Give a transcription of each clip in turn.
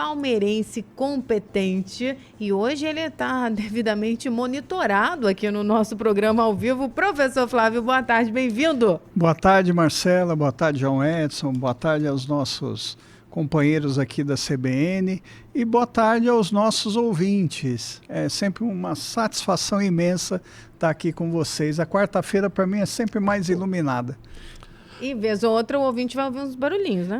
palmeirense competente e hoje ele está devidamente monitorado aqui no nosso programa ao vivo. Professor Flávio, boa tarde, bem-vindo. Boa tarde, Marcela, boa tarde, João Edson, boa tarde aos nossos companheiros aqui da CBN e boa tarde aos nossos ouvintes. É sempre uma satisfação imensa estar aqui com vocês. A quarta-feira, para mim, é sempre mais iluminada. E vez ou outra o ouvinte vai ouvir uns barulhinhos, né?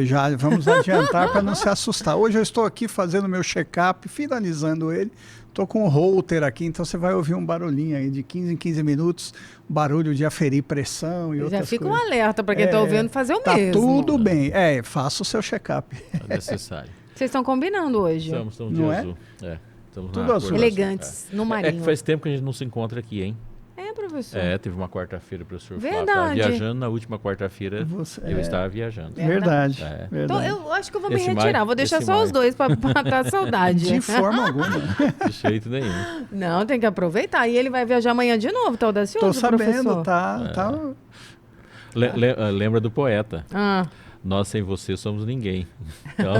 Já vamos adiantar para não se assustar. Hoje eu estou aqui fazendo meu check-up, finalizando ele. Estou com o holter aqui, então você vai ouvir um barulhinho aí de 15 em 15 minutos, barulho de aferir pressão e outras coisas. Já fica um alerta para quem está ouvindo fazer o tá mesmo. Tudo bem. Faça o seu check-up. É necessário. Vocês estão combinando hoje? Estamos de não azul. Estamos tudo azul. Elegantes, no marinho. É que faz tempo que a gente não se encontra aqui, hein? Professor. Teve uma quarta-feira, o professor Verdade. Flávio estava viajando, na última quarta-feira eu estava viajando. Verdade. Então, verdade. eu acho que eu vou me retirar, vou deixar só os dois para matar a saudade. De forma alguma. De jeito nenhum. Não, tem que aproveitar. E ele vai viajar amanhã de novo, tá audacioso, Tô sabendo, professor? tá. Lembra do poeta. Nós sem você somos ninguém. Então,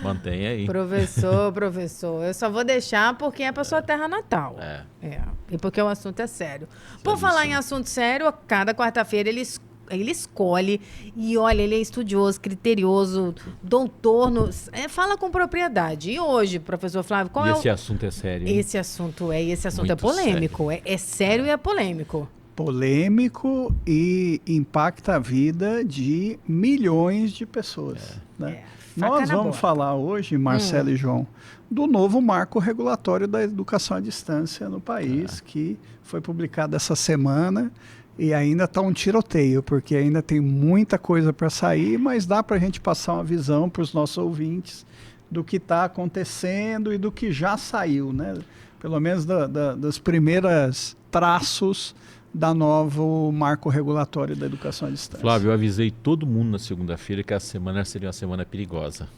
mantenha aí. Professor, eu só vou deixar porque é para sua terra natal. E porque o assunto é sério. Por falar em assunto sério, cada quarta-feira ele escolhe e olha, ele é estudioso, criterioso, doutor, fala com propriedade. E hoje, professor Flávio, qual esse assunto é sério, hein? Esse assunto Muito é polêmico. Sério. É sério e é polêmico. Polêmico e impacta a vida de milhões de pessoas. Nós vamos falar hoje, Marcelo e João, do novo marco regulatório da educação à distância no país, que foi publicado essa semana e ainda está um tiroteio, porque ainda tem muita coisa para sair, mas dá para a gente passar uma visão para os nossos ouvintes do que está acontecendo e do que já saiu, né? Pelo menos das primeiras traços da novo marco regulatório da educação à distância. Flávio, eu avisei todo mundo na segunda-feira que a semana seria uma semana perigosa.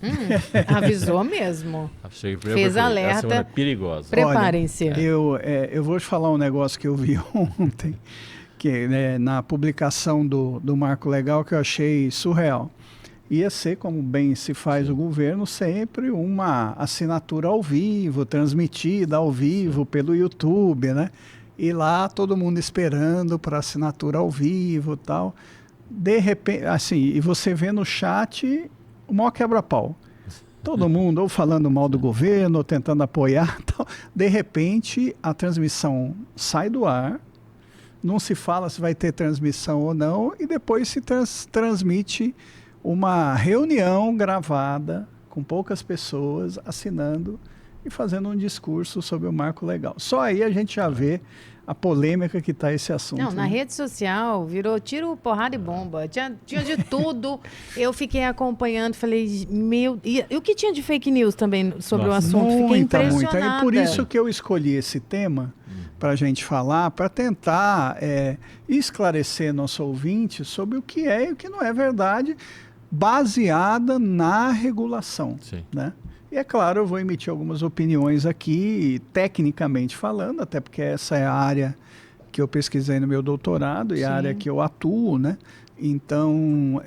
Avisou mesmo. Fez alerta. Uma semana perigosa. Preparem-se. Eu vou te falar um negócio que eu vi ontem, que na publicação do marco legal, que eu achei surreal. Ia ser, como bem se faz o governo, sempre uma assinatura ao vivo, transmitida ao vivo pelo YouTube, né? E lá todo mundo esperando para assinatura ao vivo e tal. De repente, assim, e você vê no chat o maior quebra-pau. Todo mundo ou falando mal do governo, ou tentando apoiar tal. De repente, a transmissão sai do ar, não se fala se vai ter transmissão ou não, e depois se transmite uma reunião gravada com poucas pessoas assinando e fazendo um discurso sobre o marco legal. Só aí a gente já vê a polêmica que está esse assunto. Não, na rede social virou tiro, porrada e bomba. Tinha de tudo. Eu fiquei acompanhando, falei, E o que tinha de fake news também sobre o assunto? Fiquei impressionada. É por isso que eu escolhi esse tema para a gente falar, para tentar esclarecer nosso ouvinte sobre o que é e o que não é verdade, baseada na regulação. Sim. Né? E é claro, eu vou emitir algumas opiniões aqui, tecnicamente falando, até porque essa é a área que eu pesquisei no meu doutorado e a área que eu atuo, né? Então,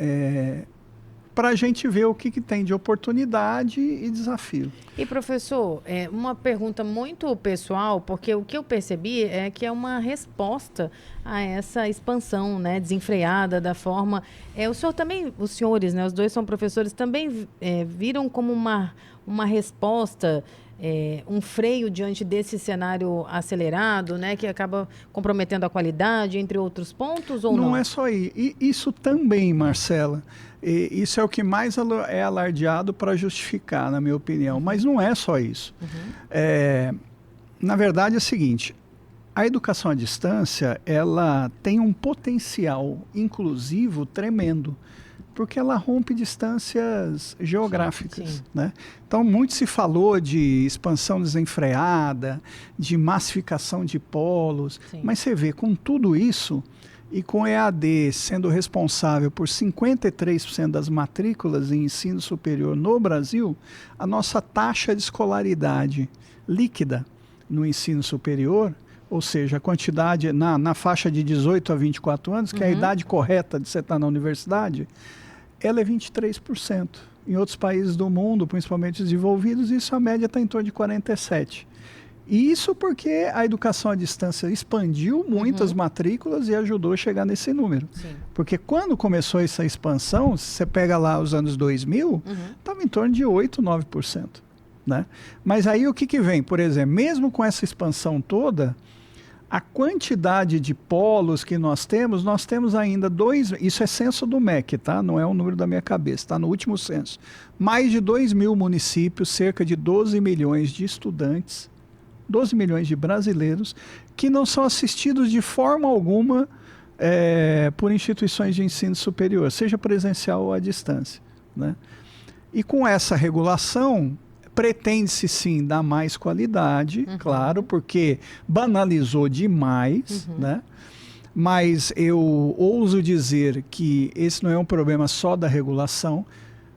para a gente ver o que tem de oportunidade e desafio. E, professor, uma pergunta muito pessoal, porque o que eu percebi é que é uma resposta a essa expansão, né, desenfreada da forma... o senhor também, os senhores, né, os dois são professores, também viram como uma resposta, um freio diante desse cenário acelerado, né, que acaba comprometendo a qualidade, entre outros pontos, ou não? Não é só aí. E isso também, Marcela, isso é o que mais é alardeado para justificar, na minha opinião, mas não é só isso. Na verdade é o seguinte, a educação à distância, ela tem um potencial inclusivo tremendo, porque ela rompe distâncias geográficas. Sim. Né? Então, muito se falou de expansão desenfreada, de massificação de polos, mas você vê, com tudo isso, e com o EAD sendo responsável por 53% das matrículas em ensino superior no Brasil, a nossa taxa de escolaridade líquida no ensino superior, ou seja, a quantidade na faixa de 18 a 24 anos, que é a idade correta de você estar na universidade, ela é 23%. Em outros países do mundo, principalmente desenvolvidos, isso a média está em torno de 47. E isso porque a educação à distância expandiu muitas matrículas e ajudou a chegar nesse número. Sim. Porque quando começou essa expansão, se você pega lá os anos 2000, estava em torno de 8%, 9%. Né? Mas aí o que vem? Por exemplo, mesmo com essa expansão toda, a quantidade de polos que nós temos ainda isso é censo do MEC, tá? Não é o número da minha cabeça, está no último censo. Mais de 2 mil municípios, cerca de 12 milhões de estudantes, 12 milhões de brasileiros, que não são assistidos de forma alguma por instituições de ensino superior, seja presencial ou à distância. Né? E com essa regulação, pretende-se sim dar mais qualidade, claro, porque banalizou demais, né? Mas eu ouso dizer que esse não é um problema só da regulação,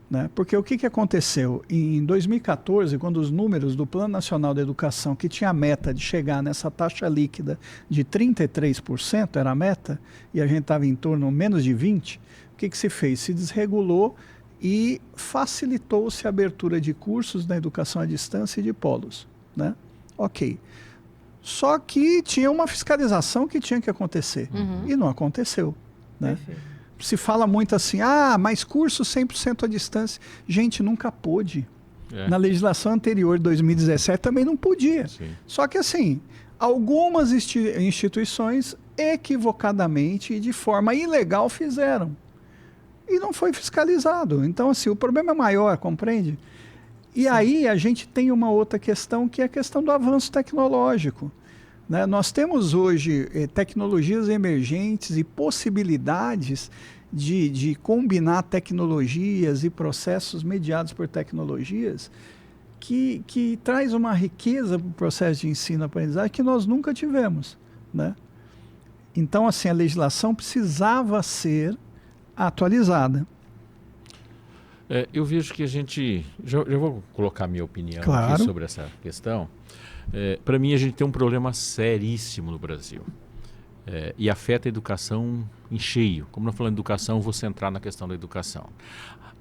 né? Porque o que aconteceu? Em 2014, quando os números do Plano Nacional da Educação, que tinha a meta de chegar nessa taxa líquida de 33%, era a meta, e a gente estava em torno menos de 20%, o que se fez? Se desregulou e facilitou-se a abertura de cursos na educação à distância e de polos. Né? Ok. Só que tinha uma fiscalização que tinha que acontecer. E não aconteceu. Né? Se fala muito assim, mas curso 100% à distância. Gente, nunca pôde. Na legislação anterior, de 2017, também não podia. Sim. Só que assim, algumas instituições equivocadamente e de forma ilegal fizeram. E não foi fiscalizado. Então, assim, o problema é maior, compreende? E aí a gente tem uma outra questão, que é a questão do avanço tecnológico. Né? Nós temos hoje tecnologias emergentes e possibilidades de combinar tecnologias e processos mediados por tecnologias que traz uma riqueza para o processo de ensino-aprendizagem que nós nunca tivemos. Né? Então, assim, a legislação precisava ser atualizada. Eu vejo que a gente... Já vou colocar a minha opinião aqui sobre essa questão. Para mim, a gente tem um problema seríssimo no Brasil. E afeta a educação em cheio. Como nós falamos de educação, eu vou centrar na questão da educação.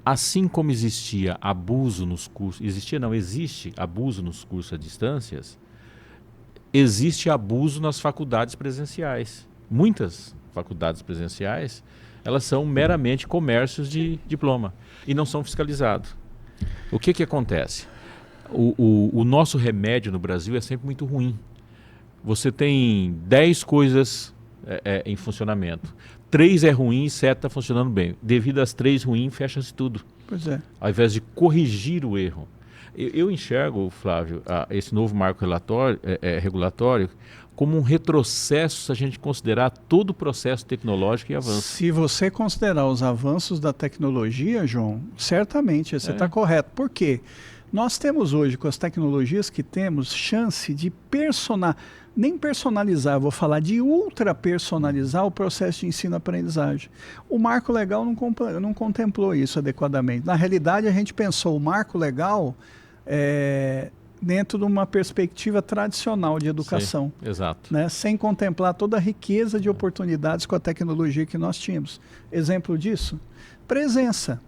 Assim como existia abuso nos cursos... existe abuso nos cursos à distância, existe abuso nas faculdades presenciais. Muitas faculdades presenciais, elas são meramente comércios de diploma e não são fiscalizados. O que acontece? O nosso remédio no Brasil é sempre muito ruim. Você tem 10 coisas em funcionamento. 3 é ruim e 7 está funcionando bem. Devido às 3 ruins, fecha-se tudo. Pois é. Ao invés de corrigir o erro. Eu enxergo, Flávio, esse novo marco regulatório como um retrocesso se a gente considerar todo o processo tecnológico e avanço. Se você considerar os avanços da tecnologia, João, certamente você está correto. Por quê? Nós temos hoje, com as tecnologias que temos, chance de nem personalizar, vou falar de ultra-personalizar o processo de ensino-aprendizagem. O marco legal não contemplou isso adequadamente. Na realidade, a gente pensou o marco legal dentro de uma perspectiva tradicional de educação. Sim, exato. Né? Sem contemplar toda a riqueza de oportunidades com a tecnologia que nós tínhamos. Exemplo disso? Presença.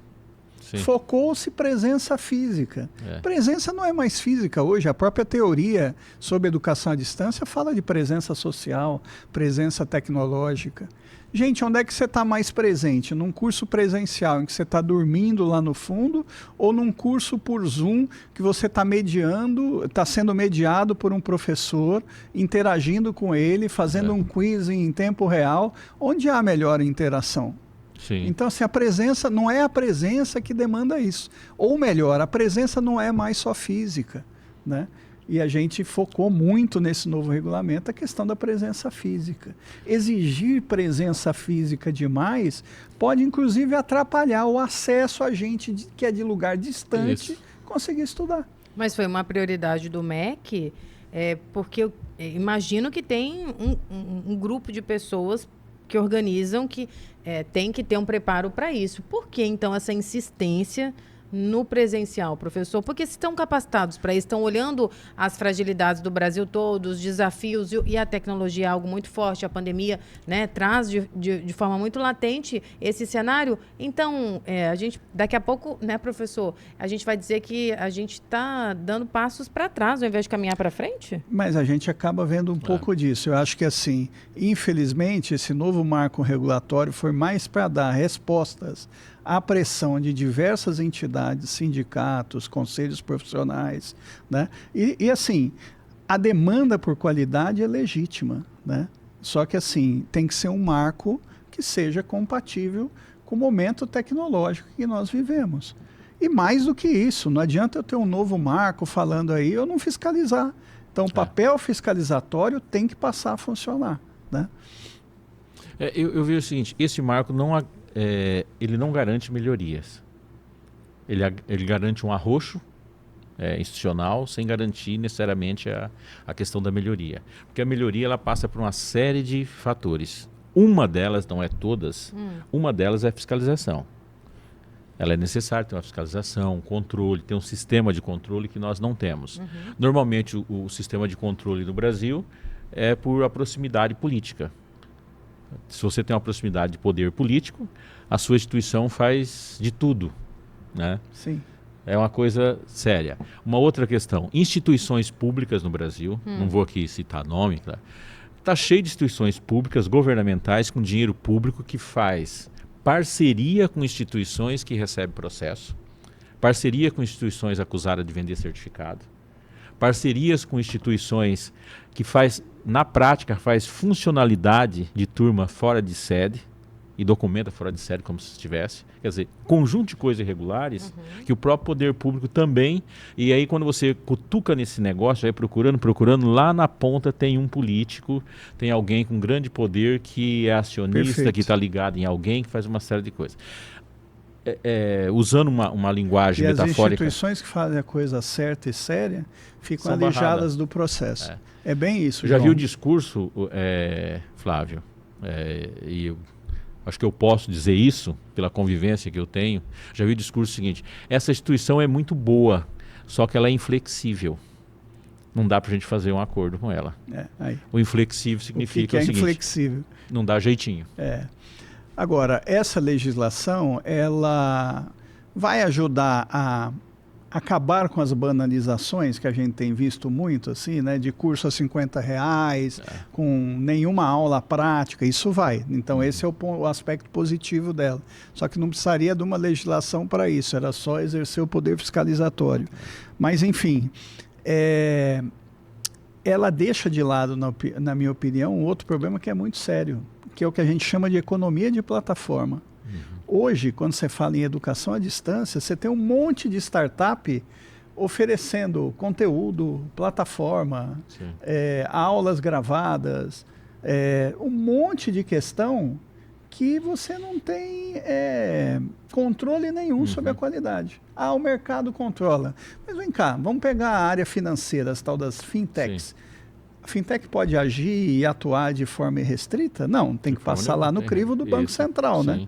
Focou-se presença física. Presença não é mais física hoje. A própria teoria sobre educação à distância fala de presença social, presença tecnológica. Gente, onde é que você está mais presente? Num curso presencial em que você está dormindo lá no fundo ou num curso por Zoom que você está sendo mediado por um professor, interagindo com ele, fazendo um quiz em tempo real, onde há melhor interação? Sim. Então, assim, a presença não é a presença que demanda isso. Ou melhor, a presença não é mais só física, né? E a gente focou muito nesse novo regulamento a questão da presença física. Exigir presença física demais pode, inclusive, atrapalhar o acesso a gente que é de lugar distante conseguir estudar. Mas foi uma prioridade do MEC, porque eu imagino que tem um grupo de pessoas que organizam que tem que ter um preparo para isso. Por que, então, essa insistência no presencial, professor? Porque estão capacitados para isso, estão olhando as fragilidades do Brasil todo, os desafios e a tecnologia é algo muito forte, a pandemia, né, traz de forma muito latente esse cenário. Então, a gente, daqui a pouco, né, professor, a gente vai dizer que a gente está dando passos para trás ao invés de caminhar para frente? Mas a gente acaba vendo um pouco disso. Eu acho que, assim, infelizmente, esse novo marco regulatório foi mais para dar respostas à pressão de diversas entidades, sindicatos, conselhos profissionais, né? E assim, a demanda por qualidade é legítima, né? Só que, assim, tem que ser um marco que seja compatível com o momento tecnológico que nós vivemos. E mais do que isso, não adianta eu ter um novo marco falando aí, eu não fiscalizar. Então, o papel fiscalizatório tem que passar a funcionar, né? Eu vejo o seguinte, esse marco ele não garante melhorias. Ele garante um arroxo institucional sem garantir necessariamente a questão da melhoria. Porque a melhoria ela passa por uma série de fatores. Uma delas, não é todas, uma delas é a fiscalização. Ela é necessária ter uma fiscalização, um controle, ter um sistema de controle que nós não temos. Normalmente o sistema de controle no Brasil é por a proximidade política. Se você tem uma proximidade de poder político, a sua instituição faz de tudo, né? Sim. É uma coisa séria. Uma outra questão, instituições públicas no Brasil, não vou aqui citar nome, claro, está cheio de instituições públicas, governamentais, com dinheiro público que faz parceria com instituições que recebem processo, parceria com instituições acusadas de vender certificado, parcerias com instituições que na prática, faz funcionalidade de turma fora de sede e documenta fora de sede como se estivesse. Quer dizer, conjunto de coisas irregulares que o próprio poder público também. E aí quando você cutuca nesse negócio, aí procurando, lá na ponta tem um político, tem alguém com grande poder que é acionista, Perfeito. que está ligado em alguém, que faz uma série de coisas. Usando uma linguagem metafórica. As instituições que fazem a coisa certa e séria ficam São alijadas barradas do processo. É bem isso, Já João. viu o discurso, Flávio? E eu acho que eu posso dizer isso pela convivência que eu tenho. Já vi o discurso seguinte: essa instituição é muito boa, só que ela é inflexível. Não dá para a gente fazer um acordo com ela. Aí. O inflexível significa o seguinte: inflexível? Não dá jeitinho. Agora, essa legislação, ela vai ajudar a acabar com as banalizações que a gente tem visto muito, assim, né, de curso a R$50, com nenhuma aula prática, isso vai. Então, esse é o aspecto positivo dela. Só que não precisaria de uma legislação para isso, era só exercer o poder fiscalizatório. Mas, enfim, ela deixa de lado, na minha opinião, um outro problema que é muito sério, que é o que a gente chama de economia de plataforma. Hoje, quando você fala em educação à distância, você tem um monte de startup oferecendo conteúdo, plataforma, aulas gravadas, um monte de questão que você não tem controle nenhum sobre a qualidade. O mercado controla. Mas vem cá, vamos pegar a área financeira, as tal das fintechs. Sim. A fintech pode agir e atuar de forma irrestrita? Não, tem que passar lá no crivo do Banco Central, né?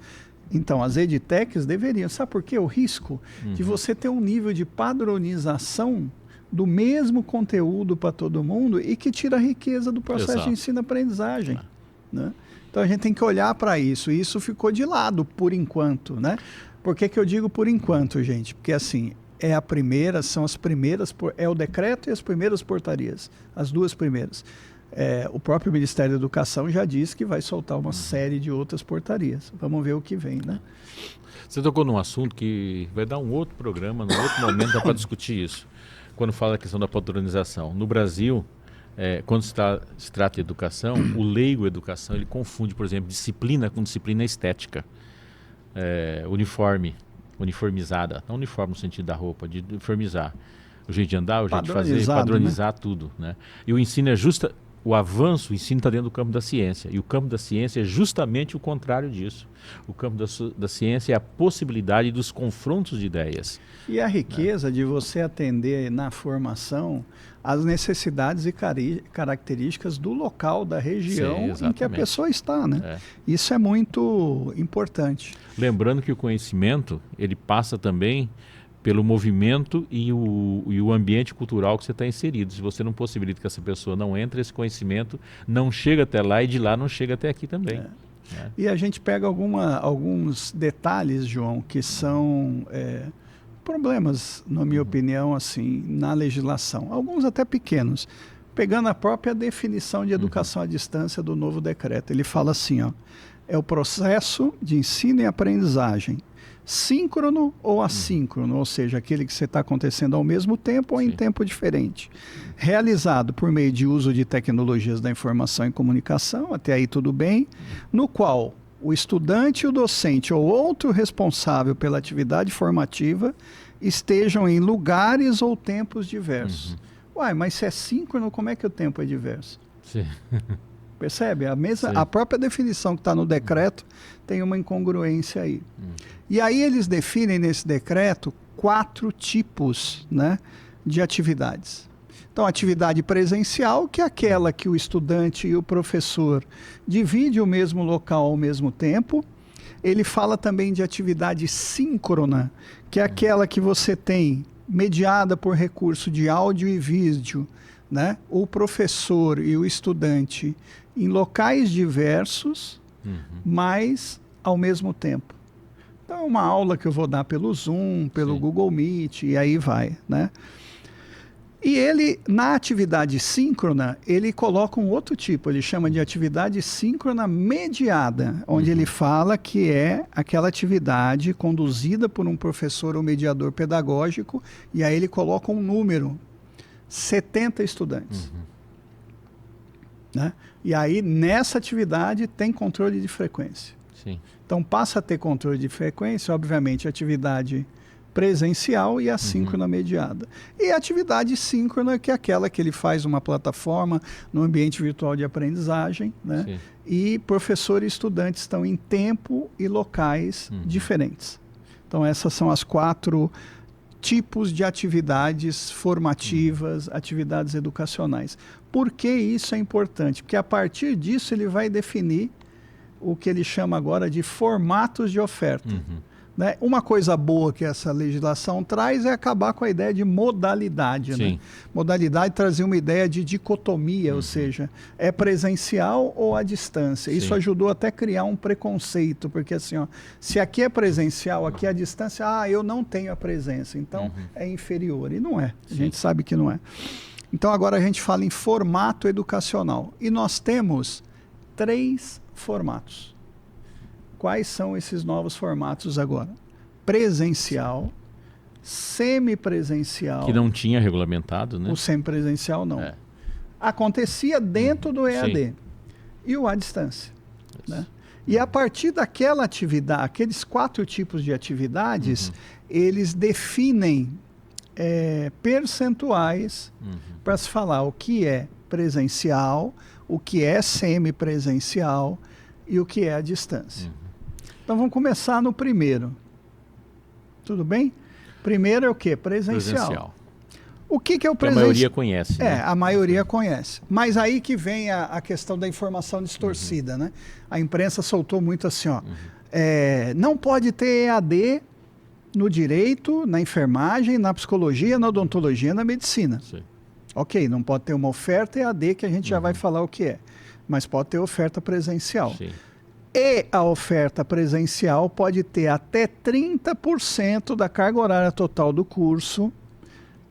Então, as edtechs deveriam. Sabe por quê? O risco de você ter um nível de padronização do mesmo conteúdo para todo mundo e que tira a riqueza do processo de ensino-aprendizagem. Né? Então, a gente tem que olhar para isso. E isso ficou de lado, por enquanto. Né? Por que eu digo por enquanto, gente? Porque, assim, são as primeiras, é o decreto e as primeiras portarias, as duas primeiras. O próprio Ministério da Educação já disse que vai soltar uma série de outras portarias. Vamos ver o que vem, né? Você tocou num assunto que vai dar um outro programa, num outro momento para discutir isso. Quando fala da questão da padronização. No Brasil, quando se trata de educação, o leigo educação, ele confunde, por exemplo, disciplina com disciplina estética. Uniformizada. Não uniforme no sentido da roupa, de uniformizar. O jeito de andar, o jeito de fazer, padronizar, né? Tudo. Né? E o ensino o ensino está dentro do campo da ciência. E o campo da ciência é justamente o contrário disso. O campo da ciência é a possibilidade dos confrontos de ideias. E a riqueza de você atender na formação as necessidades e características do local, da região em que a pessoa está, né? Isso é muito importante. Lembrando que o conhecimento, ele passa também pelo movimento e o ambiente cultural que você está inserido. Se você não possibilita que essa pessoa não entre, esse conhecimento não chega até lá e de lá não chega até aqui também. E a gente pega alguns detalhes, João, que são problemas, na minha opinião, assim, na legislação. Alguns até pequenos. Pegando a própria definição de educação à distância do novo decreto. Ele fala assim, ó, é o processo de ensino e aprendizagem síncrono ou assíncrono, ou seja, aquele que está acontecendo ao mesmo tempo ou em tempo diferente, realizado por meio de uso de tecnologias da informação e comunicação, até aí tudo bem, no qual o estudante, o docente ou outro responsável pela atividade formativa estejam em lugares ou tempos diversos. Uai, mas se é síncrono, como é que o tempo é diverso? Sim. Percebe? A própria definição que está no decreto tem uma incongruência aí. E aí eles definem nesse decreto 4 tipos, né, de atividades. Então, atividade presencial, que é aquela que o estudante e o professor dividem o mesmo local ao mesmo tempo. Ele fala também de atividade síncrona, que é aquela que você tem mediada por recurso de áudio e vídeo, né? O professor e o estudante em locais diversos, mas ao mesmo tempo. Então, é uma aula que eu vou dar pelo Zoom, pelo Google Meet, e aí vai, né? E ele, na atividade síncrona, ele coloca um outro tipo, ele chama de atividade síncrona mediada, onde ele fala que é aquela atividade conduzida por um professor ou mediador pedagógico, e aí ele coloca um número, 70 estudantes. Né? E aí, nessa atividade, tem controle de frequência. Sim. Então, passa a ter controle de frequência, obviamente, atividade presencial e assíncrona mediada. E a atividade síncrona, que é aquela que ele faz uma plataforma no ambiente virtual de aprendizagem, né? E professor e estudante estão em tempo e locais diferentes. Então, essas são as 4 tipos de atividades formativas, atividades educacionais. Por que isso é importante? Porque a partir disso ele vai definir o que ele chama agora de formatos de oferta. Né? Uma coisa boa que essa legislação traz é acabar com a ideia de modalidade. Né? Modalidade trazia uma ideia de dicotomia, ou seja, é presencial ou à distância. Isso ajudou até a criar um preconceito, porque assim, ó, se aqui é presencial, aqui é à distância, eu não tenho a presença, então é inferior. E não é, a gente sabe que não é. Então agora a gente fala em formato educacional. E nós temos 3 formatos. Quais são esses novos formatos agora? Presencial, semipresencial. Que não tinha regulamentado, né? O semipresencial não. Acontecia dentro do EAD. E o à distância. Né? E a partir daquela atividade, aqueles 4 tipos de atividades, eles definem percentuais para se falar o que é presencial, o que é semipresencial e o que é à distância. Então vamos começar no primeiro. Tudo bem? Primeiro é o quê? Presencial. O que é o presencial? A maioria conhece. Né? A maioria conhece. Mas aí que vem a questão da informação distorcida, né? A imprensa soltou muito assim, ó. Não pode ter EAD no direito, na enfermagem, na psicologia, na odontologia, na medicina. Ok, não pode ter uma oferta EAD que a gente já vai falar o que é. Mas pode ter oferta presencial. E a oferta presencial pode ter até 30% da carga horária total do curso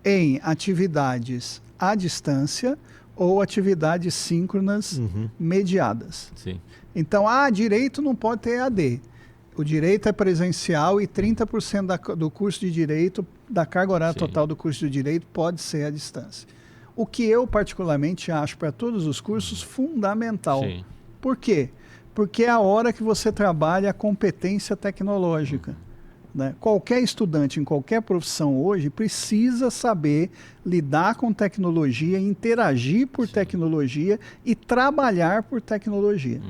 em atividades à distância ou atividades síncronas mediadas. Então, direito não pode ter EAD. O direito é presencial e 30% do curso de direito, da carga horária total do curso de direito, pode ser à distância. O que eu particularmente acho para todos os cursos fundamental. Por quê? Porque é a hora que você trabalha a competência tecnológica. Né? Qualquer estudante em qualquer profissão hoje precisa saber lidar com tecnologia, interagir por tecnologia e trabalhar por tecnologia.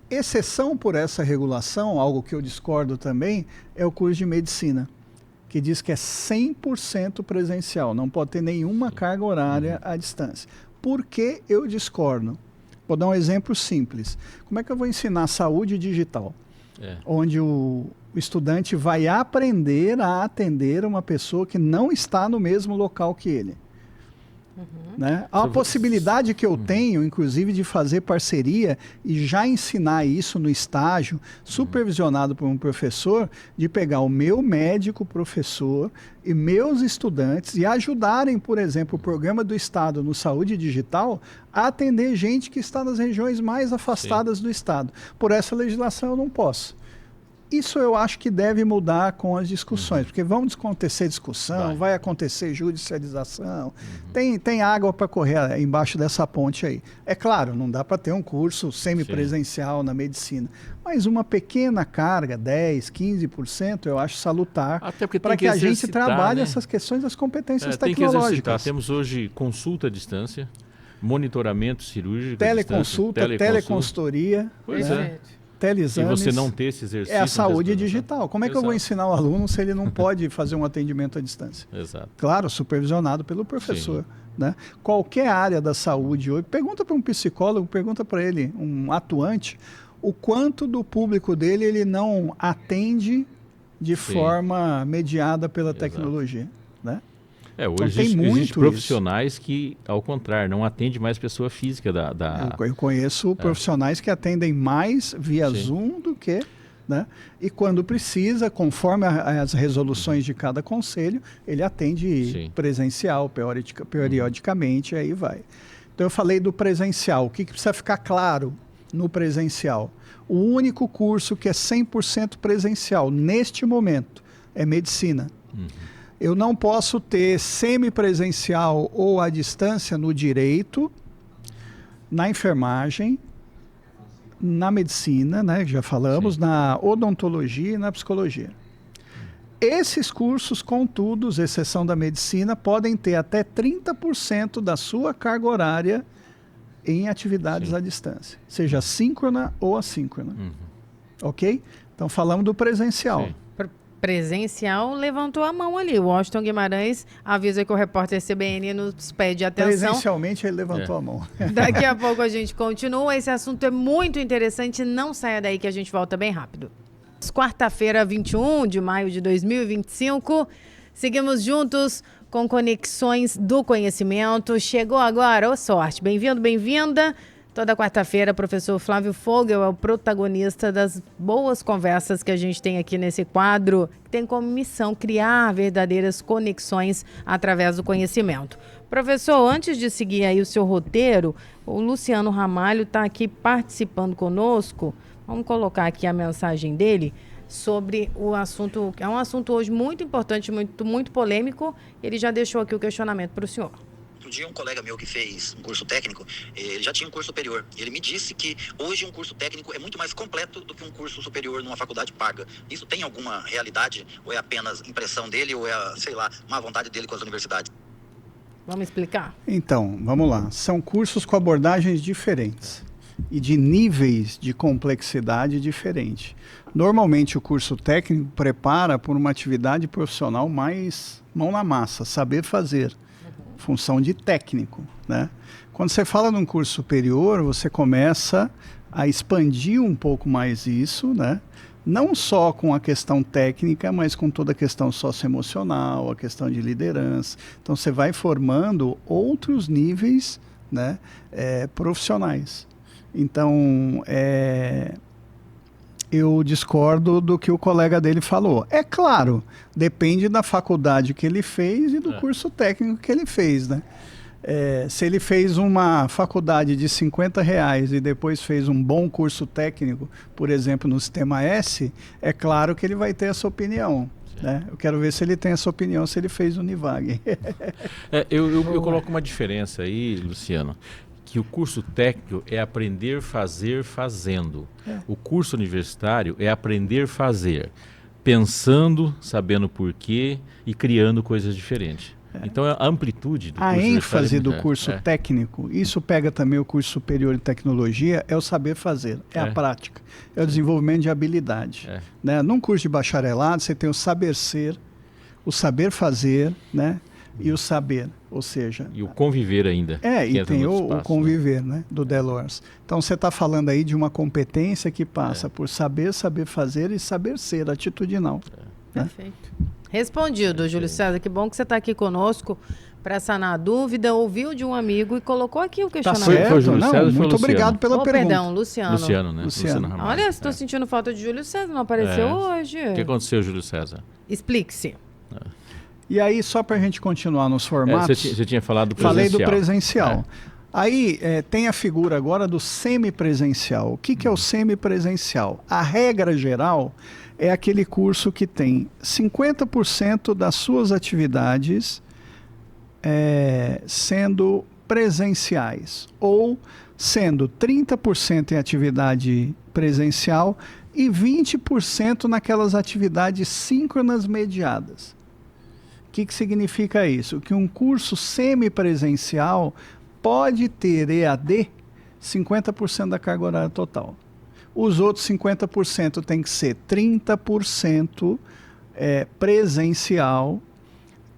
Exceção por essa regulação, algo que eu discordo também, é o curso de medicina, que diz que é 100% presencial, não pode ter nenhuma carga horária à distância. Por que eu discordo? Vou dar um exemplo simples. Como é que eu vou ensinar saúde digital? onde o estudante vai aprender a atender uma pessoa que não está no mesmo local que ele. Né? A possibilidade que eu tenho, inclusive, de fazer parceria e já ensinar isso no estágio, supervisionado por um professor, de pegar o meu médico professor e meus estudantes e ajudarem, por exemplo, o programa do Estado no Saúde Digital a atender gente que está nas regiões mais afastadas do Estado. Por essa legislação eu não posso. Isso eu acho que deve mudar com as discussões, porque vão acontecer discussão, vai acontecer judicialização, tem água para correr embaixo dessa ponte aí. É claro, não dá para ter um curso semipresencial na medicina, mas uma pequena carga, 10%, 15%, eu acho salutar, para que a gente trabalhe essas questões das competências tecnológicas. Temos hoje consulta à distância, monitoramento cirúrgico, teleconsulta, teleconsultoria. Pois é. Teleexames, e você não ter esse exercício. É a saúde digital. Como é que eu vou ensinar o aluno se ele não pode fazer um atendimento à distância? Exato. Claro, supervisionado pelo professor. Né? Qualquer área da saúde hoje, pergunta para um psicólogo, pergunta para ele, um atuante, o quanto do público dele ele não atende de forma mediada pela tecnologia. Né? Hoje então, existem profissionais que, ao contrário, não atendem mais pessoa física Eu conheço profissionais que atendem mais via Zoom do que... Né? E quando precisa, conforme as resoluções de cada conselho, ele atende presencial, periodicamente, aí vai. Então eu falei do presencial. O que precisa ficar claro no presencial? O único curso que é 100% presencial, neste momento, é medicina. Eu não posso ter semipresencial ou à distância no direito, na enfermagem, na medicina, né, já falamos, na odontologia e na psicologia. Esses cursos, contudo, exceção da medicina, podem ter até 30% da sua carga horária em atividades à distância, seja síncrona ou assíncrona. Ok? Então falamos do presencial. Presencial, levantou a mão ali. O Washington Guimarães avisa que o repórter CBN nos pede atenção. Presencialmente ele levantou a mão. Daqui a pouco a gente continua. Esse assunto é muito interessante. Não saia daí que a gente volta bem rápido. Quarta-feira, 21 de maio de 2025. Seguimos juntos com Conexões do Conhecimento. Chegou agora, ô sorte. Bem-vindo, bem-vinda. Toda quarta-feira, professor Flávio Fogel é o protagonista das boas conversas que a gente tem aqui nesse quadro, que tem como missão criar verdadeiras conexões através do conhecimento. Professor, antes de seguir aí o seu roteiro, o Luciano Ramalho está aqui participando conosco. Vamos colocar aqui a mensagem dele sobre o assunto, que é um assunto hoje muito importante, muito polêmico. Ele já deixou aqui o questionamento para o senhor. Outro dia um colega meu que fez um curso técnico, ele já tinha um curso superior. Ele me disse que hoje um curso técnico é muito mais completo do que um curso superior numa faculdade paga. Isso tem alguma realidade? Ou é apenas impressão dele? Ou é, sei lá, má vontade dele com as universidades? Vamos explicar? Então, vamos lá. São cursos com abordagens diferentes e de níveis de complexidade diferentes. Normalmente o curso técnico prepara por uma atividade profissional mais mão na massa, saber fazer. Função de técnico, né? Quando você fala num curso superior, você começa a expandir um pouco mais isso, né? Não só com a questão técnica, mas com toda a questão socioemocional, a questão de liderança. Então você vai formando outros níveis, né, profissionais. Então, eu discordo do que o colega dele falou. É claro, depende da faculdade que ele fez e do curso técnico que ele fez, né? Se ele fez uma faculdade de R$50 e depois fez um bom curso técnico, por exemplo, no Sistema S, é claro que ele vai ter essa opinião. Né? Eu quero ver se ele tem essa opinião, se ele fez Univag. Eu coloco uma diferença aí, Luciano, que o curso técnico é aprender fazer fazendo. O curso universitário é aprender fazer, pensando, sabendo porquê e criando coisas diferentes. Então a amplitude do curso a ênfase do curso técnico, isso pega também o curso superior em tecnologia, é o saber fazer, é a prática, é o desenvolvimento de habilidade. Né? Num curso de bacharelado você tem o saber ser, o saber fazer, né? e o saber, ou seja... E o conviver ainda. E tem o conviver, né, do Delors. Então você está falando aí de uma competência que passa por saber fazer e saber ser, atitudinal. Né? Perfeito. Respondido, Júlio César. Que bom que você está aqui conosco para sanar a dúvida. Ouviu de um amigo e colocou aqui o questionamento. Foi o Júlio César, muito obrigado pela pergunta. Perdão, Luciano. Luciano, né? Luciano Ramalho. Olha, estou sentindo falta de Júlio César, não apareceu hoje. O que aconteceu, Júlio César? Explique-se. E aí, só para a gente continuar nos formatos... Você tinha falado do presencial. Falei do presencial. Aí tem a figura agora do semipresencial. O que é o semipresencial? A regra geral é aquele curso que tem 50% das suas atividades sendo presenciais, ou sendo 30% em atividade presencial e 20% naquelas atividades síncronas mediadas. O que significa isso? Que um curso semipresencial pode ter EAD 50% da carga horária total. Os outros 50% tem que ser 30% presencial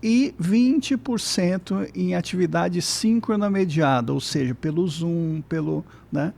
e 20% em atividade síncrona mediada, ou seja, pelo Zoom, né?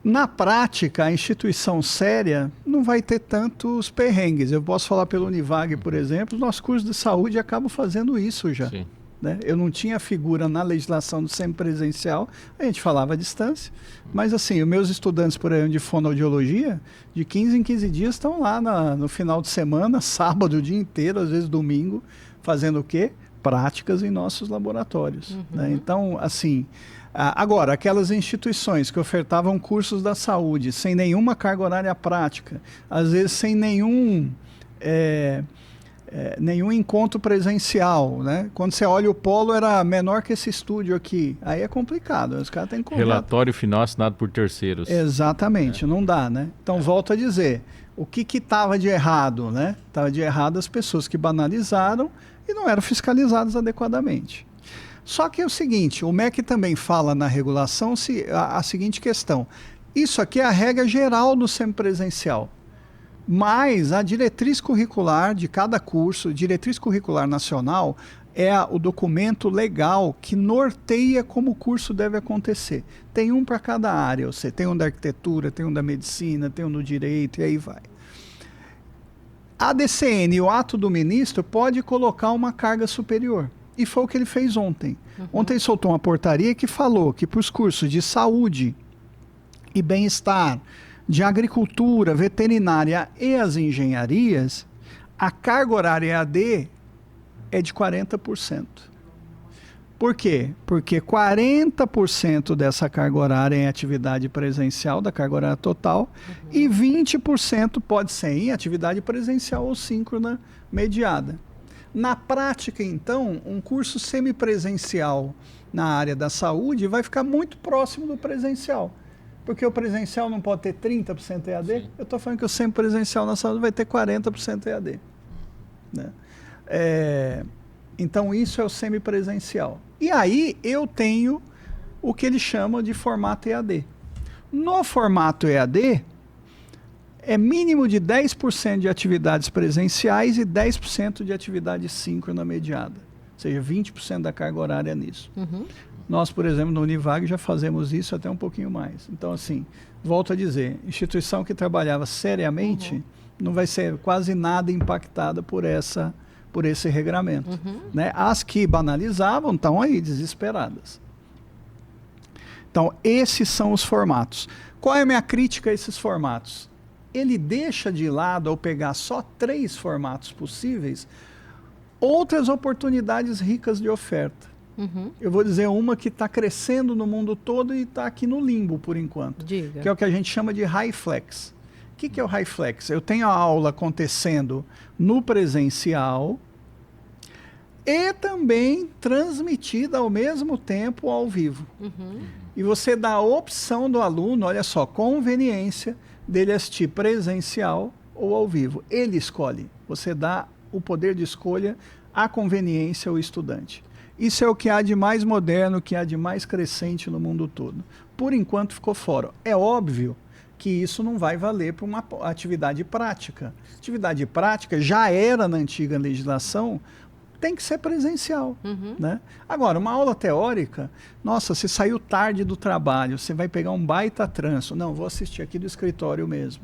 Na prática, a instituição séria não vai ter tantos perrengues. Eu posso falar pelo Univag, por exemplo, os nossos cursos de saúde acabam fazendo isso já. Sim. Né? Eu não tinha figura na legislação do semipresencial, a gente falava à distância, mas assim, os meus estudantes, por exemplo, de fonoaudiologia, de 15 em 15 dias estão lá no final de semana, sábado o dia inteiro, às vezes domingo, fazendo o quê? Práticas em nossos laboratórios. Né? Então, assim, agora, aquelas instituições que ofertavam cursos da saúde sem nenhuma carga horária prática, às vezes sem nenhum encontro presencial, né? Quando você olha o polo era menor que esse estúdio aqui, aí é complicado, os caras têm que relatório final assinado por terceiros. Exatamente, não dá, né? Então volto a dizer, o que estava de errado, né? Estava de errado as pessoas que banalizaram e não eram fiscalizadas adequadamente. Só que é o seguinte, o MEC também fala na regulação a seguinte questão, isso aqui é a regra geral do semipresencial. Mas a diretriz curricular de cada curso, diretriz curricular nacional, é o documento legal que norteia como o curso deve acontecer. Tem um para cada área, você tem um da arquitetura, tem um da medicina, tem um do direito, e aí vai. A DCN, o ato do ministro, pode colocar uma carga superior. E foi o que ele fez ontem. Ontem ele soltou uma portaria que falou que para os cursos de saúde e bem-estar, de agricultura, veterinária e as engenharias, a carga horária EAD é de 40%. Por quê? Porque 40% dessa carga horária é em atividade presencial, da carga horária total, e 20% pode ser em atividade presencial ou síncrona mediada. Na prática, então, um curso semipresencial na área da saúde vai ficar muito próximo do presencial. Porque o presencial não pode ter 30% EAD. Sim. Eu estou falando que o semipresencial na saúde vai ter 40% EAD. Né? Então, isso é o semipresencial. E aí, eu tenho o que eles chamam de formato EAD. No formato EAD, é mínimo de 10% de atividades presenciais e 10% de atividade síncrona mediada. Ou seja, 20% da carga horária nisso. Nós, por exemplo, no Univag já fazemos isso até um pouquinho mais. Então, assim, volto a dizer, instituição que trabalhava seriamente não vai ser quase nada impactada por esse regramento. Né? As que banalizavam estão aí, desesperadas. Então, esses são os formatos. Qual é a minha crítica a esses formatos? Ele deixa de lado, ao pegar só 3 formatos possíveis, outras oportunidades ricas de oferta. Eu vou dizer uma que está crescendo no mundo todo e está aqui no limbo por enquanto. Diga. Que é o que a gente chama de High Flex. O que é o High Flex? Eu tenho a aula acontecendo no presencial e também transmitida ao mesmo tempo ao vivo. E você dá a opção do aluno, olha só, conveniência dele assistir presencial ou ao vivo. Ele escolhe. Você dá o poder de escolha à conveniência ao estudante. Isso é o que há de mais moderno, o que há de mais crescente no mundo todo. Por enquanto ficou fora. É óbvio que isso não vai valer para uma atividade prática. Atividade prática já era na antiga legislação tem que ser presencial. Né? Agora, uma aula teórica, nossa, você saiu tarde do trabalho, você vai pegar um baita trânsito. Não, vou assistir aqui do escritório mesmo.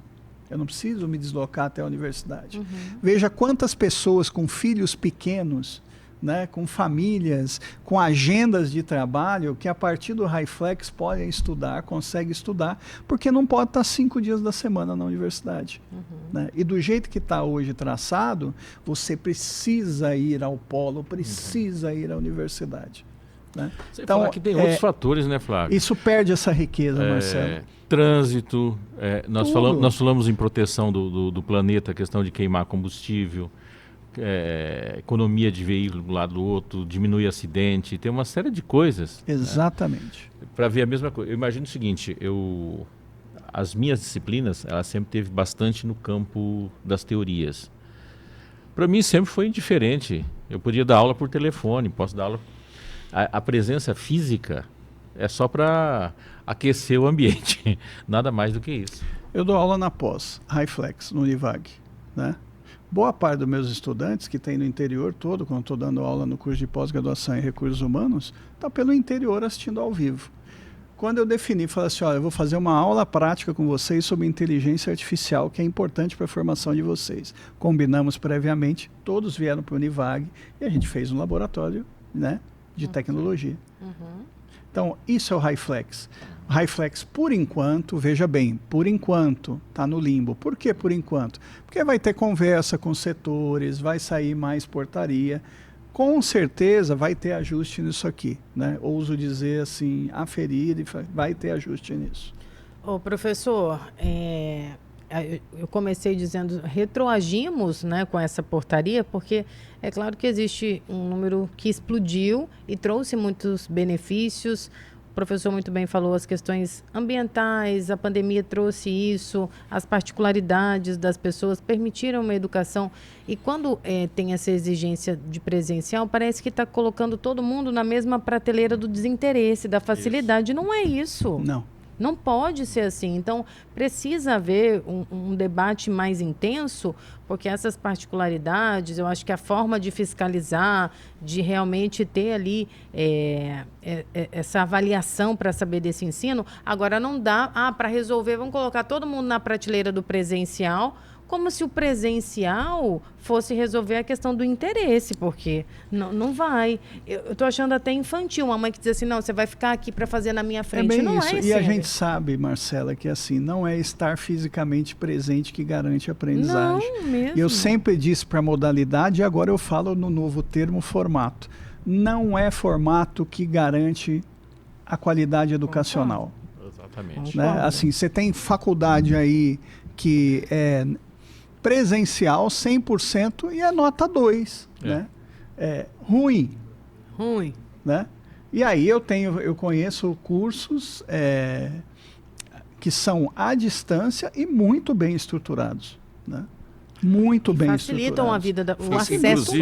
Eu não preciso me deslocar até a universidade. Veja quantas pessoas com filhos pequenos, né, com famílias, com agendas de trabalho, que a partir do HyFlex podem estudar, conseguem estudar, porque não pode estar 5 dias da semana na universidade. Né? E do jeito que está hoje traçado, você precisa ir ao polo, precisa ir à universidade. Né? Então, falar que tem outros fatores, né, Flávio? Isso perde essa riqueza, Marcelo. Trânsito, nós falamos em proteção do planeta, questão de queimar combustível, economia de veículo do lado do outro, diminuir acidente, tem uma série de coisas. Exatamente. Né, para ver a mesma coisa. Eu imagino o seguinte, as minhas disciplinas, elas sempre teve bastante no campo das teorias. Para mim sempre foi indiferente. Eu podia dar aula por telefone, posso dar aula... A presença física é só para aquecer o ambiente, nada mais do que isso. Eu dou aula na pós, HyFlex, no Univag, né? Boa parte dos meus estudantes que tem no interior todo, quando estou dando aula no curso de pós-graduação em recursos humanos, está pelo interior assistindo ao vivo. Quando eu defini, falei assim, olha, eu vou fazer uma aula prática com vocês sobre inteligência artificial, que é importante para a formação de vocês. Combinamos previamente, todos vieram para o Univag e a gente fez um laboratório, né, de tecnologia. Então, isso é o HyFlex. O HyFlex, por enquanto, veja bem, por enquanto, está no limbo. Por que por enquanto? Porque vai ter conversa com setores, vai sair mais portaria. Com certeza vai ter ajuste nisso aqui, né? Ouso dizer assim, aferir, e vai ter ajuste nisso. Ô, professor, eu comecei dizendo, retroagimos, né, com essa portaria, porque é claro que existe um número que explodiu e trouxe muitos benefícios. O professor muito bem falou as questões ambientais, a pandemia trouxe isso, as particularidades das pessoas permitiram uma educação. E quando tem essa exigência de presencial, parece que está colocando todo mundo na mesma prateleira do desinteresse, da facilidade. Isso. Não é isso. Não. Não pode ser assim. Então, precisa haver um debate mais intenso, porque essas particularidades, eu acho que a forma de fiscalizar, de realmente ter ali essa avaliação para saber desse ensino, agora não dá, para resolver, vamos colocar todo mundo na prateleira do presencial, como se o presencial fosse resolver a questão do interesse, porque não vai. Eu estou achando até infantil, uma mãe que diz assim, não, você vai ficar aqui para fazer na minha frente. Bem não isso. É E a gente sabe, Marcela, que assim, não é estar fisicamente presente que garante a aprendizagem. Não, mesmo. E eu sempre disse para a modalidade, e agora eu falo no novo termo formato. Não é formato que garante a qualidade educacional. Exatamente. Né? Assim, você tem faculdade aí que é presencial 100% e é nota 2, né? Ruim. Né? E aí eu conheço cursos que são à distância e muito bem estruturados, né? Muito bem estruturados. Facilitam a vida, o acesso.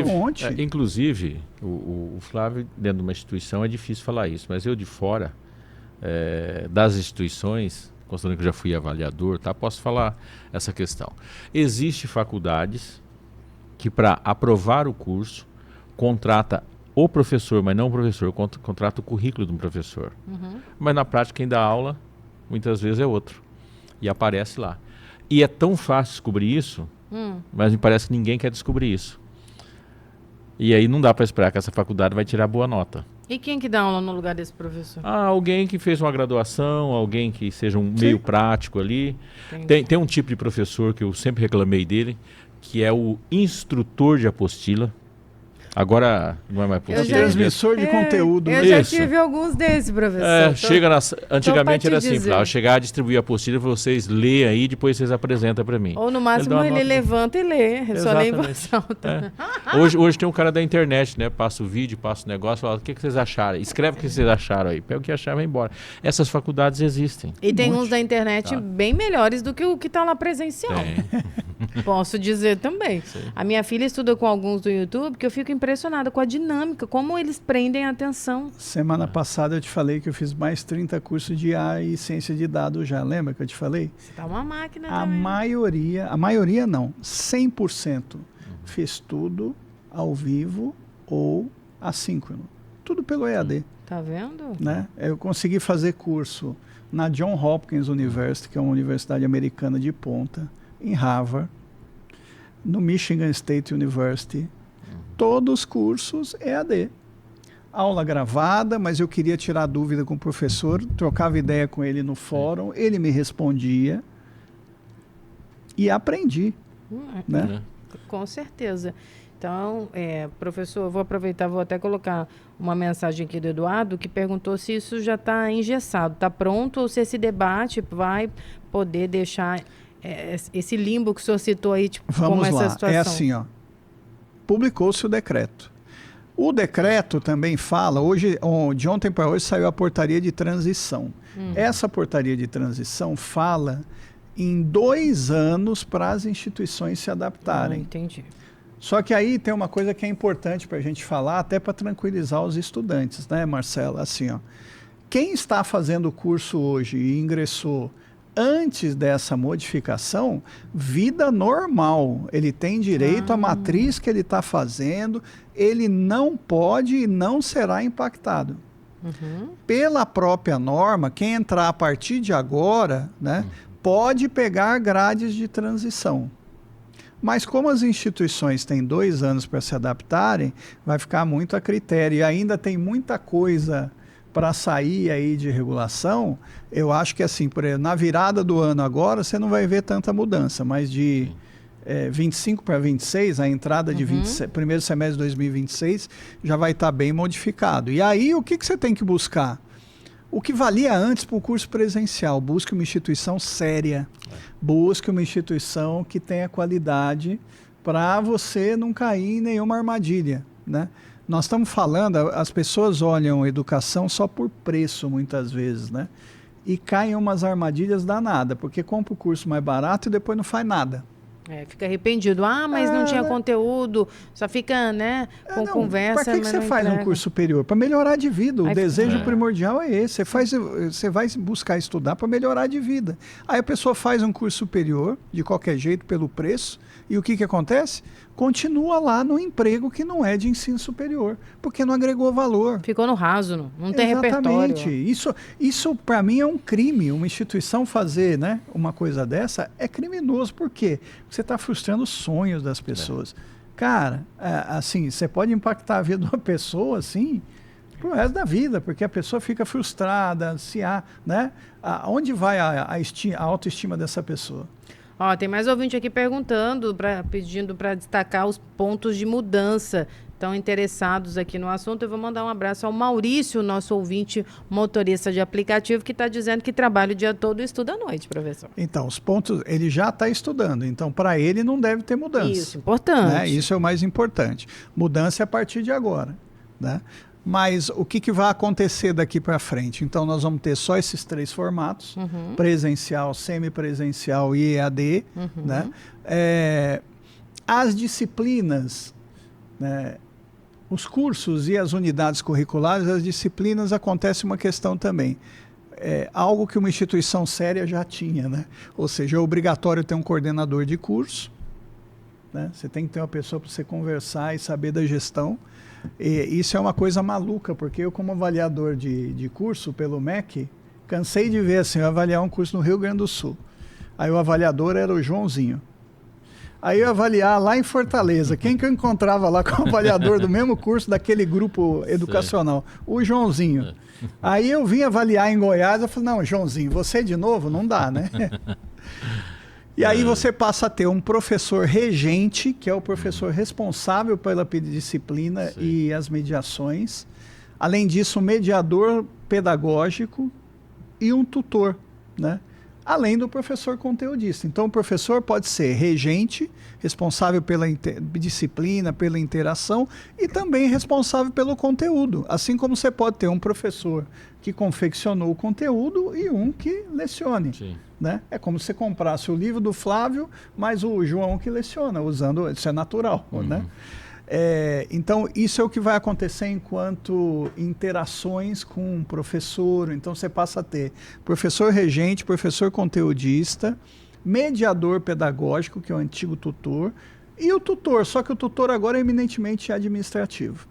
Inclusive, o Flávio, dentro de uma instituição, é difícil falar isso, mas eu de fora das instituições, considerando que eu já fui avaliador, tá? Posso falar essa questão. Existem faculdades que, para aprovar o curso, contrata o professor, mas não o professor, contrata o currículo de um professor. Mas na prática quem dá aula, muitas vezes é outro. E aparece lá. E é tão fácil descobrir isso, mas me parece que ninguém quer descobrir isso. E aí não dá para esperar que essa faculdade vai tirar boa nota. E quem que dá aula no lugar desse professor? Alguém que fez uma graduação, alguém que seja um meio prático ali. Tem um tipo de professor que eu sempre reclamei dele, que é o instrutor de apostila. Agora não é mais apostila. Transmissor de conteúdo. Eu já tive alguns desses, professor. Antigamente era assim, eu chegar a distribuir a apostila, vocês lêem aí, depois vocês apresentam para mim. Ou no máximo ele levanta e lê, só lê em voz alta. Hoje tem um cara da internet, né? Passa o vídeo, passa o negócio, fala, o que vocês acharam? Escreve o que vocês acharam aí. Pega o que acharam e vai embora. Essas faculdades existem. E tem uns da internet bem melhores do que o que está lá presencial. Posso dizer também. Sim. A minha filha estuda com alguns do YouTube, que eu fico impressionada com a dinâmica, como eles prendem a atenção. Semana passada eu te falei que eu fiz mais 30 cursos de IA e ciência de dados já. Lembra que eu te falei? Você tá uma máquina a também. A maioria não, 100% fez tudo ao vivo ou assíncrono. Tudo pelo EAD. Tá vendo? Né? Eu consegui fazer curso na Johns Hopkins University, que é uma universidade americana de ponta, em Harvard, no Michigan State University, todos os cursos EAD. Aula gravada, mas eu queria tirar dúvida com o professor, trocava ideia com ele no fórum, ele me respondia e aprendi. Né? Com certeza. Então, professor, eu vou aproveitar, vou até colocar uma mensagem aqui do Eduardo, que perguntou se isso já está engessado, está pronto, ou se esse debate vai poder deixar esse limbo que o senhor citou aí, tipo, como essa situação. É assim, ó, publicou-se o decreto. O decreto também fala, de ontem para hoje saiu a portaria de transição. Essa portaria de transição fala em 2 anos para as instituições se adaptarem. Entendi. Só que aí tem uma coisa que é importante para a gente falar, até para tranquilizar os estudantes, né, Marcela? Assim, ó, quem está fazendo o curso hoje e ingressou antes dessa modificação, vida normal. Ele tem direito à matriz que ele está fazendo, ele não pode e não será impactado. Pela própria norma, quem entrar a partir de agora, né, pode pegar grades de transição. Mas como as instituições têm 2 anos para se adaptarem, vai ficar muito a critério. E ainda tem muita coisa para sair aí de regulação. Eu acho que assim, por exemplo, na virada do ano agora, você não vai ver tanta mudança, mas de 25 para 26, a entrada de primeiro semestre de 2026 já vai estar bem modificado. E aí, o que você tem que buscar? O que valia antes para o curso presencial, busque uma instituição séria, busque uma instituição que tenha qualidade para você não cair em nenhuma armadilha, né? Nós estamos falando, as pessoas olham educação só por preço muitas vezes, né? E caem em umas armadilhas danadas, porque compra o curso mais barato e depois não faz nada. Fica arrependido. Mas não tinha conteúdo, só fica, né, com conversa. Para que você faz um curso superior? Para melhorar de vida. O desejo primordial é esse. Você vai buscar estudar para melhorar de vida. Aí a pessoa faz um curso superior, de qualquer jeito, pelo preço, e o que acontece? Continua lá no emprego que não é de ensino superior, porque não agregou valor. Ficou no raso, não tem repertório. Exatamente. Isso para mim é um crime. Uma instituição fazer, né, uma coisa dessa é criminoso. Por quê? Porque você está frustrando os sonhos das pessoas. Cara, assim, você pode impactar a vida de uma pessoa, assim, pro resto da vida, porque a pessoa fica frustrada, né? Onde vai a autoestima dessa pessoa? Tem mais ouvinte aqui pedindo para destacar os pontos de mudança. Estão interessados aqui no assunto. Eu vou mandar um abraço ao Maurício, nosso ouvinte motorista de aplicativo, que está dizendo que trabalha o dia todo e estuda à noite, professor. Então, os pontos, ele já está estudando. Então, para ele não deve ter mudança. Isso, importante. Né? Isso é o mais importante. Mudança é a partir de agora, né? Mas o que vai acontecer daqui para frente? Então, nós vamos ter só esses 3 formatos, presencial, semipresencial e EAD. Né? As disciplinas, né? Os cursos e as unidades curriculares, as disciplinas, acontece uma questão também. Algo que uma instituição séria já tinha, né? Ou seja, é obrigatório ter um coordenador de curso, né? Você tem que ter uma pessoa para você conversar e saber da gestão. E isso é uma coisa maluca, porque eu, como avaliador de curso pelo MEC, cansei de ver assim, eu avaliar um curso no Rio Grande do Sul. Aí o avaliador era o Joãozinho. Aí eu avaliar lá em Fortaleza, quem que eu encontrava lá com o avaliador do mesmo curso daquele grupo educacional? O Joãozinho. Aí eu vim avaliar em Goiás, eu falei, não, Joãozinho, você de novo? Não dá, né? E aí você passa a ter um professor regente, que é o professor responsável pela disciplina e as mediações. Além disso, um mediador pedagógico e um tutor, né? Além do professor conteudista. Então, o professor pode ser regente, responsável pela disciplina, pela interação, e também responsável pelo conteúdo. Assim como você pode ter um professor que confeccionou o conteúdo e um que lecione. Né? É como se você comprasse o livro do Flávio, mas o João que leciona, usando, isso é natural. Né? Então, isso é o que vai acontecer enquanto interações com o professor. Então, você passa a ter professor regente, professor conteudista, mediador pedagógico, que é o antigo tutor, e o tutor, só que o tutor agora é eminentemente administrativo.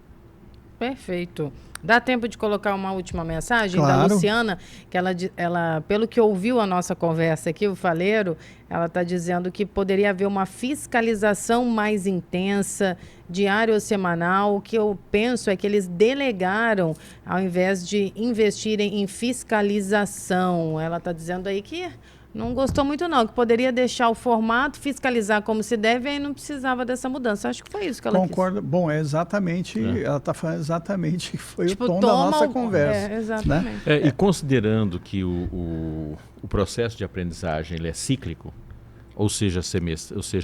Perfeito. Dá tempo de colocar uma última mensagem Claro. da Luciana, que ela, pelo que ouviu a nossa conversa aqui, o Faleiro, ela está dizendo que poderia haver uma fiscalização mais intensa, diária ou semanal. O que eu penso é que eles delegaram, ao invés de investirem em fiscalização. Ela está dizendo aí que não gostou muito não, que poderia deixar o formato, fiscalizar como se deve, e aí não precisava dessa mudança. Acho que foi isso que ela Concordo. Bom, é exatamente, ela está falando exatamente que foi Tipo, o tom da nossa conversa. Exatamente. Né? E considerando que o processo de aprendizagem ele é cíclico, ou seja,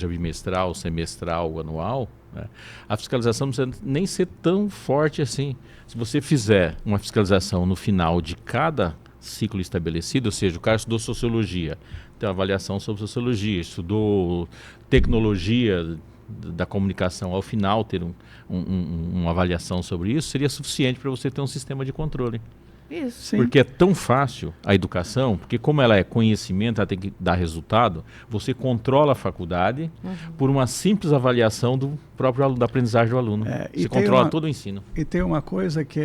bimestral, semestral, anual, né, a fiscalização não precisa nem ser tão forte assim. Se você fizer uma fiscalização no final de cada ciclo estabelecido, ou seja, o cara estudou sociologia, tem uma avaliação sobre sociologia, estudou tecnologia da comunicação, ao final ter uma avaliação sobre isso, seria suficiente para você ter um sistema de controle. Isso. Sim. Porque é tão fácil a educação, porque como ela é conhecimento, ela tem que dar resultado, você controla a faculdade por uma simples avaliação do próprio aluno, da aprendizagem do aluno. Você controla todo o ensino. E tem uma coisa que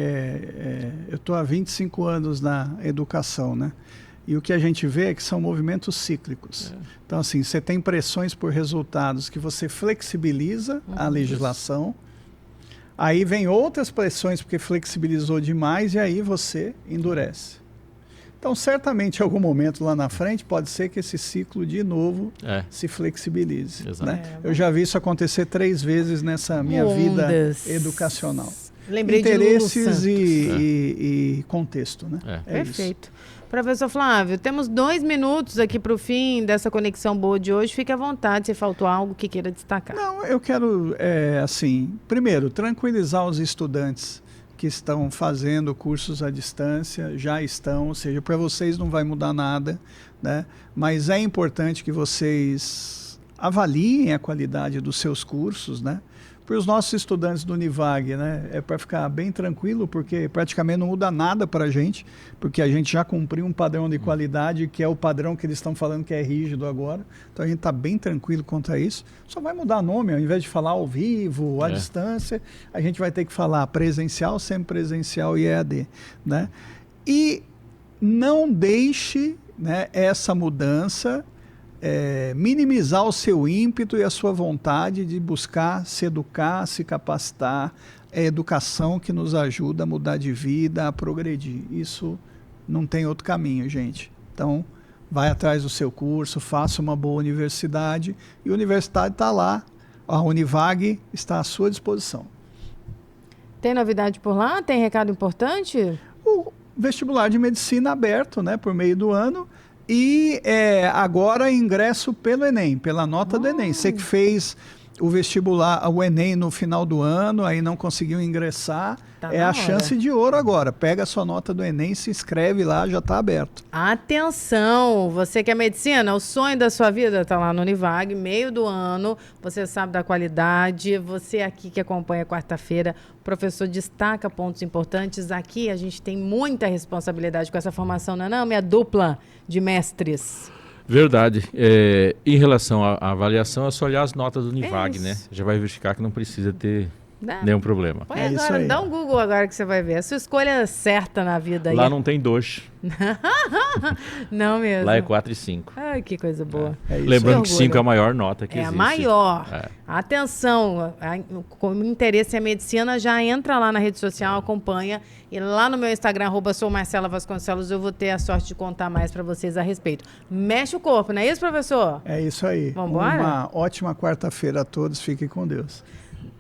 eu estou há 25 anos na educação, né? E o que a gente vê é que são movimentos cíclicos. Então, assim, você tem pressões por resultados que você flexibiliza a legislação. Aí vem outras pressões porque flexibilizou demais e aí você endurece. Então, certamente, em algum momento lá na frente, pode ser que esse ciclo de novo se flexibilize. Né? Eu já vi isso acontecer 3 vezes nessa minha vida educacional. Lembrei interesses de e contexto. Né? Perfeito. Isso. Professor Flávio, temos 2 minutos aqui para o fim dessa conexão boa de hoje. Fique à vontade, se faltou algo que queira destacar. Não, eu quero, primeiro, tranquilizar os estudantes que estão fazendo cursos à distância, já estão, ou seja, para vocês não vai mudar nada, né? Mas é importante que vocês avaliem a qualidade dos seus cursos, né? Para os nossos estudantes do Univag, né? É para ficar bem tranquilo, porque praticamente não muda nada para a gente, porque a gente já cumpriu um padrão de qualidade, que é o padrão que eles estão falando que é rígido agora. Então a gente está bem tranquilo quanto a isso. Só vai mudar nome, ao invés de falar ao vivo, à distância, a gente vai ter que falar presencial, semipresencial e EAD, né? E não deixe, né, essa mudança minimizar o seu ímpeto e a sua vontade de buscar se educar, se capacitar. É a educação que nos ajuda a mudar de vida, a progredir. Isso não tem outro caminho, gente. Então, vai atrás do seu curso, faça uma boa universidade e a universidade está lá. A Univag está à sua disposição. Tem novidade por lá? Tem recado importante? O vestibular de medicina aberto, né, por meio do ano. E agora ingresso pelo Enem, pela nota do Enem. Você que fez o vestibular, o Enem no final do ano, aí não conseguiu ingressar, a chance de ouro agora. Pega a sua nota do Enem, se inscreve lá, já está aberto. Atenção, você que é medicina, o sonho da sua vida está lá no Univag, meio do ano, você sabe da qualidade, você aqui que acompanha quarta-feira, o professor destaca pontos importantes. Aqui a gente tem muita responsabilidade com essa formação, não é não, minha dupla de mestres? Verdade. Em relação à avaliação, é só olhar as notas do Univag, né? Já vai verificar que não precisa ter nenhum problema. Põe agora, dá um Google agora que você vai ver. A sua escolha certa na vida. Lá não tem 2. Não mesmo. Lá é 4 e 5. Ai, que coisa boa. Lembrando que 5 é a maior nota que existe. É a maior. Atenção, com interesse em medicina, já entra lá na rede social, acompanha. E lá no meu Instagram, @soumarcelavasconcelos, eu vou ter a sorte de contar mais para vocês a respeito. Mexe o corpo, não é isso, professor? É isso aí. Vambora? Uma ótima quarta-feira a todos. Fiquem com Deus.